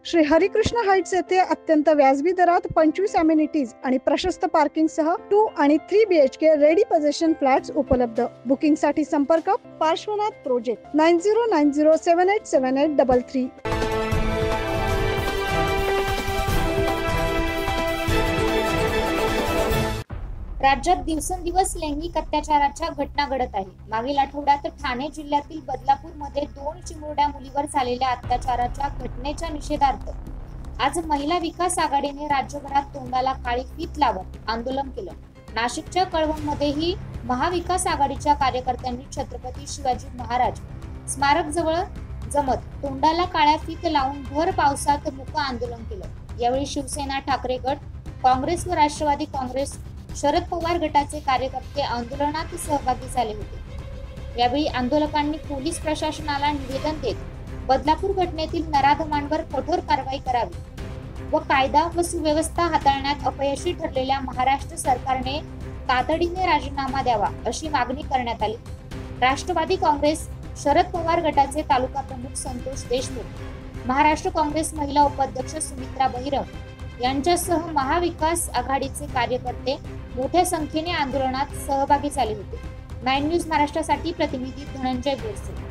Shri Harikrishna Heights येथे अत्यंत व्याजबी दरात 25 अमेनिटीज आणि प्रशस्त पार्किंग सह 2 आणि 3 BHK रेडी पोझिशन फ्लॅट्स उपलब्ध। बुकिंग साठी संपर्क पार्श्वनाथ प्रोजेक्ट 9090787833। राज्यात दिवसेंदिवस लैंगिक अत्याचाराच्या घटना घडत आहे। मागील आठवड्यात ठाणे जिल्ह्यातील बदलापूरमध्ये 2 चिमुरड्या मुलीवर झालेल्या अत्याचाराच्या घटनेच्या निषेधार्थ आज महिला विकास आघाडीने राज्यभरात तोंडाला काळी फीत लावत आंदोलन केलं। नाशिकच्या कळवणमध्येही महाविकास आघाडीच्या कार्यकर्त्यांनी छत्रपती शिवाजी महाराज स्मारक जवळ जमत तोंडाला काळ्या फीत लावून भर पावसात मूक आंदोलन केलं। यावेळी शिवसेना, ठाकरे गट, काँग्रेस व राष्ट्रवादी काँग्रेस, शरद पवार गटाचे कार्यकर्ते आंदोलनात सहभागी झाले होते। यावेळी आंदोलकांनी पोलीस प्रशासनाला निवेदन देत बदलापूर घटनेतील नराधमांवर कठोर कारवाई करावी व कायदा व सुव्यवस्था हाताळण्यात अपयशी ठरलेल्या महाराष्ट्र सरकारने तातडीने राजीनामा द्यावा अशी मागणी करण्यात आली। राष्ट्रवादी काँग्रेस, शरद पवार गटाचे तालुका प्रमुख संतोष देशमुख, महाराष्ट्र काँग्रेस महिला उपाध्यक्ष सुमित्रा बहिरम यांच्यासह महाविकास आघाडीचे कार्यकर्ते मोठ्या संख्येने आंदोलनात सहभागी झाले होते। 9 न्यूज महाराष्ट्रासाठी प्रतिनिधी धनंजय बोरसे।